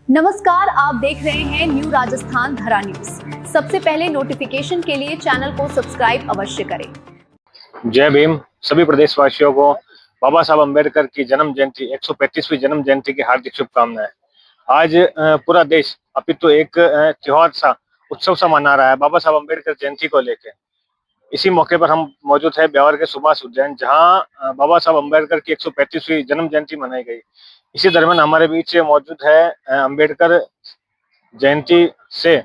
नमस्कार, आप देख रहे हैं न्यू राजस्थान धरा न्यूज। सबसे पहले नोटिफिकेशन के लिए चैनल को सब्सक्राइब अवश्य करें। जय भीम। सभी प्रदेशवासियों को बाबा साहब अम्बेडकर की जन्म जयंती 135वीं जन्म जयंती की हार्दिक शुभकामनाएं। आज पूरा देश अपितु एक त्योहार सा उत्सव सा मना रहा है बाबा साहब अम्बेडकर जयंती को लेकर। इसी मौके पर हम मौजूद है ब्यावर के सुभाष उद्यान, जहां बाबा साहब अम्बेडकर की 135वीं जन्म जयंती मनाई गई। इसी दरमियान हमारे बीच मौजूद है अम्बेडकर जयंती से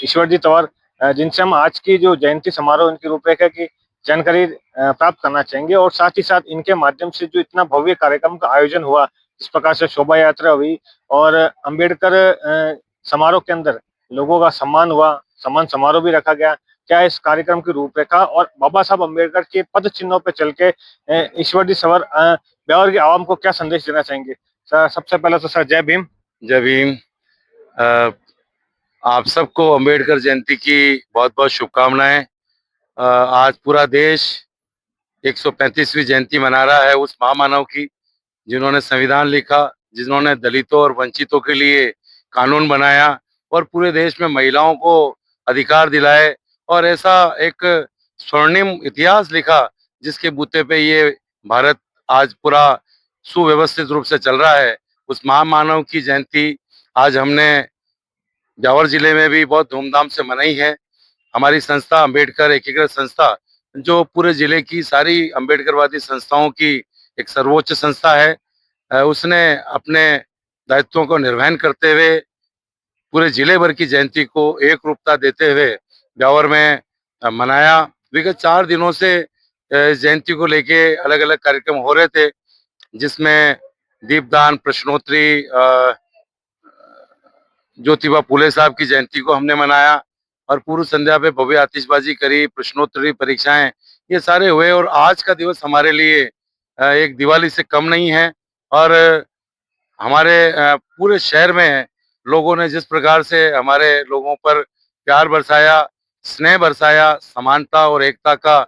ईश्वर जी तंवर, जिनसे हम आज की जो जयंती समारोह इनकी रूपरेखा की जानकारी प्राप्त करना चाहेंगे, और साथ ही साथ इनके माध्यम से जो इतना भव्य कार्यक्रम का आयोजन हुआ, इस प्रकार से शोभा यात्रा हुई और अंबेडकर समारोह के अंदर लोगों का सम्मान हुआ, सम्मान समारोह भी रखा गया। क्या इस कार्यक्रम की रूपरेखा और बाबा साहब अम्बेडकर के पद चिन्हों पर चल के ईश्वर जी सवर ब्यावर की आवाम को क्या संदेश देना चाहेंगे? सर, सबसे पहले तो सर जय भीम। जय भीम। आप सबको अंबेडकर जयंती की बहुत बहुत शुभकामनाएं। आज पूरा देश 135वीं जयंती मना रहा है उस महामानव की, जिन्होंने संविधान लिखा, जिन्होंने दलितों और वंचितों के लिए कानून बनाया और पूरे देश में महिलाओं को अधिकार दिलाए और ऐसा एक स्वर्णिम इतिहास लिखा जिसके बूते पे ये भारत आज पूरा सुव्यवस्थित रूप से चल रहा है। उस महामानव की जयंती आज हमने ब्यावर जिले में भी बहुत धूमधाम से मनाई है। हमारी संस्था अंबेडकर एकीकृत संस्था, जो पूरे जिले की सारी अंबेडकरवादी संस्थाओं की एक सर्वोच्च संस्था है, उसने अपने दायित्वों को निर्वहन करते हुए पूरे जिले भर की जयंती को एक रूपता देते हुए ब्यावर में मनाया। विगत 4 दिनों से इस जयंती को लेके अलग अलग कार्यक्रम हो रहे थे, जिसमें दीपदान, प्रश्नोत्तरी, ज्योतिबा फूले साहब की जयंती को हमने मनाया और पूर्व संध्या पे भव्य आतिशबाजी करी, प्रश्नोत्तरी परीक्षाएं, ये सारे हुए। और आज का दिवस हमारे लिए एक दिवाली से कम नहीं है। और हमारे पूरे शहर में लोगों ने जिस प्रकार से हमारे लोगों पर प्यार बरसाया, स्नेह बरसाया, समानता और एकता का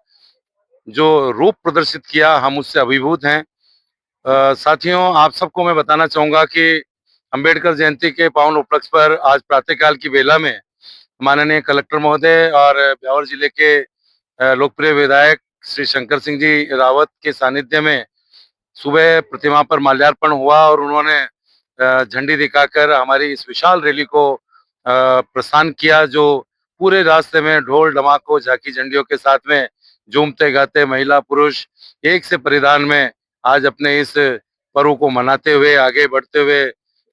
जो रूप प्रदर्शित किया, हम उससे अभिभूत हैं। साथियों, आप सबको मैं बताना चाहूंगा कि अंबेडकर जयंती के पावन उपलक्ष्य पर आज प्रातःकाल की बेला में माननीय कलेक्टर महोदय और ब्यावर जिले के लोकप्रिय विधायक श्री शंकर सिंह जी रावत के सानिध्य में सुबह प्रतिमा पर माल्यार्पण हुआ और उन्होंने झंडी दिखाकर हमारी इस विशाल रैली को प्रस्थान किया, जो पूरे रास्ते में ढोल ढमाकों, झांकी झंडियों के साथ में झूमते गाते महिला पुरुष एक से परिधान में आज अपने इस पर्व को मनाते हुए आगे बढ़ते हुए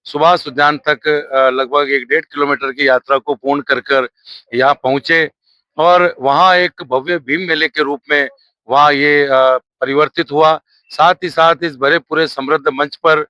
सुभाष उद्यान तक लगभग 1-1.5 किलोमीटर की यात्रा को पूर्ण कर यहाँ पहुंचे और वहाँ एक भव्य भीम मेले के रूप में वहाँ ये परिवर्तित हुआ। साथ ही साथ इस भरे पूरे समृद्ध मंच पर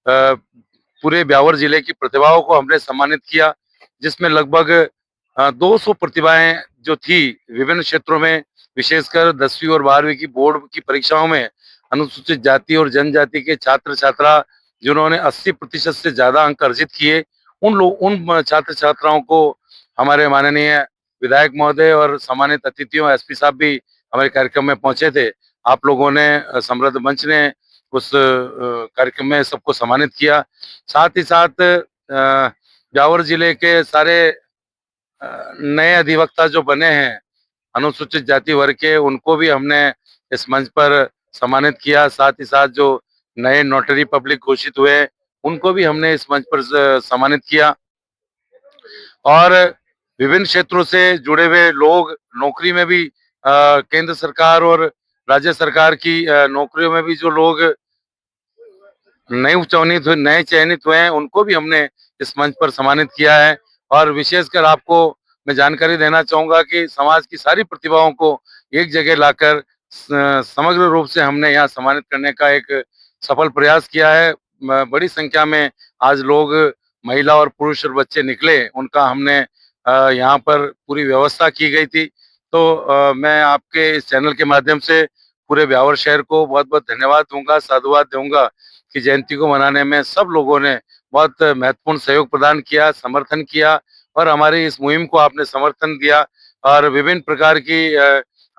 पूरे ब्यावर जिले की प्रतिभाओं को हमने सम्मानित किया, जिसमें लगभग 200 प्रतिभाएं जो थी विभिन्न क्षेत्रों में, विशेषकर 10वीं और 12वीं की बोर्ड की परीक्षाओं में अनुसूचित जाति और जनजाति के छात्र छात्रा जिन्होंने 80% से ज्यादा अंक अर्जित किए, उन छात्र छात्राओं को हमारे माननीय विधायक महोदय और सम्मानित अतिथियों एसपी साहब भी हमारे कार्यक्रम में पहुंचे थे। आप लोगों ने समृद्ध मंच ने उस कार्यक्रम में सबको सम्मानित किया। साथ ही साथ ब्यावर जिले के सारे नए अधिवक्ता जो बने हैं अनुसूचित जाति वर्ग के, उनको भी हमने इस मंच पर सम्मानित किया। साथ ही साथ जो नए नोटरी पब्लिक घोषित हुए, उनको भी हमने इस मंच पर सम्मानित किया। और विभिन्न क्षेत्रों से जुड़े हुए लोग, नौकरी में भी केंद्र सरकार और राज्य सरकार की नौकरियों में भी जो लोग नए चयनित हुए हैं, उनको भी हमने इस मंच पर सम्मानित किया है। और विशेषकर आपको मैं जानकारी देना चाहूंगा कि समाज की सारी प्रतिभाओं को एक जगह लाकर समग्र रूप से हमने यहाँ सम्मानित करने का एक सफल प्रयास किया है। बड़ी संख्या में आज लोग, महिला और पुरुष और बच्चे निकले, उनका हमने यहाँ पर पूरी व्यवस्था की गई थी। तो मैं आपके इस चैनल के माध्यम से पूरे ब्यावर शहर को बहुत बहुत धन्यवाद दूंगा, साधुवाद दूंगा कि जयंती को मनाने में सब लोगों ने बहुत महत्वपूर्ण सहयोग प्रदान किया, समर्थन किया और हमारी इस मुहिम को आपने समर्थन दिया। और विभिन्न प्रकार की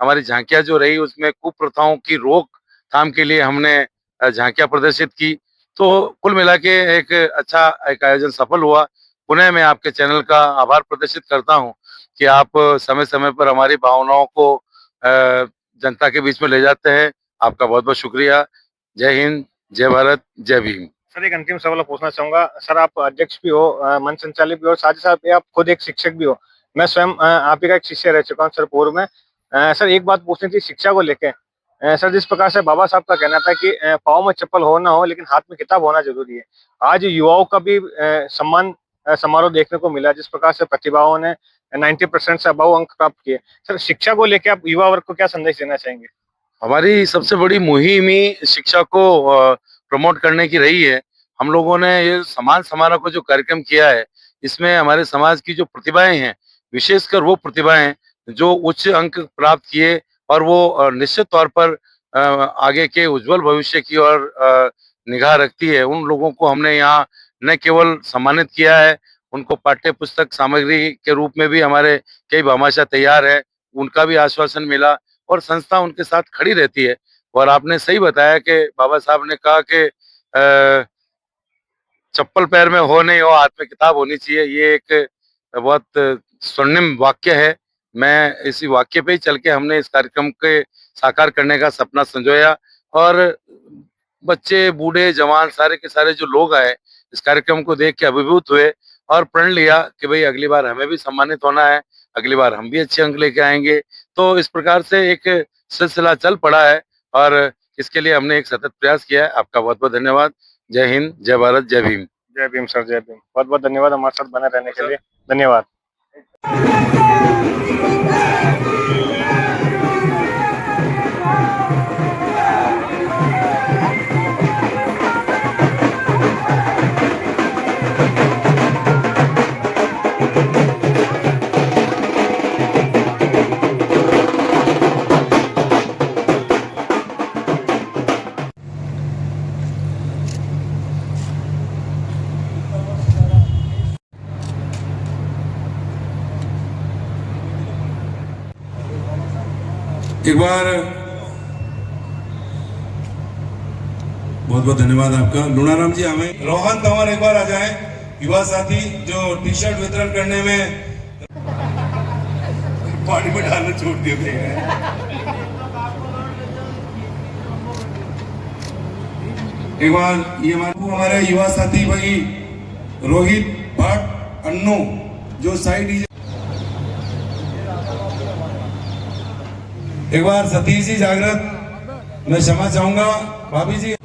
हमारी झांकियां जो रही, उसमें कुप्रथाओं की रोकथाम के लिए हमने झांकियां प्रदर्शित की। तो कुल मिला के एक अच्छा एक आयोजन सफल हुआ। पुनः मैं आपके चैनल का आभार प्रदर्शित करता हूँ कि आप समय समय पर हमारी भावनाओं को जनता के बीच में ले जाते हैं। आपका बहुत बहुत शुक्रिया। जय हिंद, जय भारत, जय भीम। सर एक अंतिम सवाल पूछना चाहूंगा। सर आप अध्यक्ष भी हो, मंच संचालक भी हो, साथ ही साथ आप खुद एक शिक्षक भी हो। मैं स्वयं आप ही का एक शिष्य रह चुका हूँ सर पूर्व में। सर एक बात पूछनी थी शिक्षा को लेके। सर जिस प्रकार से बाबा साहब का कहना था कि पाँव में चप्पल हो ना हो लेकिन हाथ में किताब होना जरूरी है। आज युवाओं का भी सम्मान समारोह देखने को मिला, जिस प्रकार से प्रतिभाओं ने 90% से अबव अंक प्राप्त किए। सर शिक्षा को लेकर आप युवा वर्ग को क्या संदेश देना चाहेंगे? हमारी सबसे बड़ी मुहिम ही शिक्षा को प्रमोट करने की रही है। हम लोगों ने ये सम्मान समारोह को जो कार्यक्रम किया है, इसमें हमारे समाज की जो प्रतिभाएं हैं, विशेषकर वो प्रतिभाएं जो उच्च अंक प्राप्त किए और वो निश्चित तौर पर आगे के उज्जवल भविष्य की ओर निगाह रखती है, उन लोगों को हमने यहाँ न केवल सम्मानित किया है, उनको पाठ्य पुस्तक सामग्री के रूप में भी हमारे कई भामाशाह तैयार है, उनका भी आश्वासन मिला और संस्था उनके साथ खड़ी रहती है। और आपने सही बताया कि बाबा साहब ने कहा कि चप्पल पैर में हो नहीं हो, हाथ में किताब होनी चाहिए। ये एक बहुत स्वर्णिम वाक्य है। मैं इसी वाक्य पे ही चल के हमने इस कार्यक्रम के साकार करने का सपना संजोया और बच्चे, बूढ़े, जवान सारे के सारे जो लोग आए इस कार्यक्रम को देख के अभिभूत हुए और प्रण लिया कि भाई अगली बार हमें भी सम्मानित होना है, अगली बार हम भी अच्छे अंक लेके आएंगे। तो इस प्रकार से एक सिलसिला चल पड़ा है और इसके लिए हमने एक सतत प्रयास किया है। आपका बहुत बहुत धन्यवाद। जय हिंद, जय भारत, जय भीम। जय भीम सर, जय भीम। बहुत बहुत धन्यवाद हमारे साथ बने रहने के लिए। धन्यवाद। एक बार बहुत बहुत धन्यवाद आपका। लुणाराम जी, हमें रोहन तंवर एक बार आ जाए। युवा साथी जो टी शर्ट वितरण करने में पानी में डालना छोड़ दिए थे। एक बार ये हमारे युवा साथी भाई रोहित भट्ट अन्नू जो साइड, एक बार सतीश जी जागृत, मैं क्षमा चाहूंगा भाभी जी।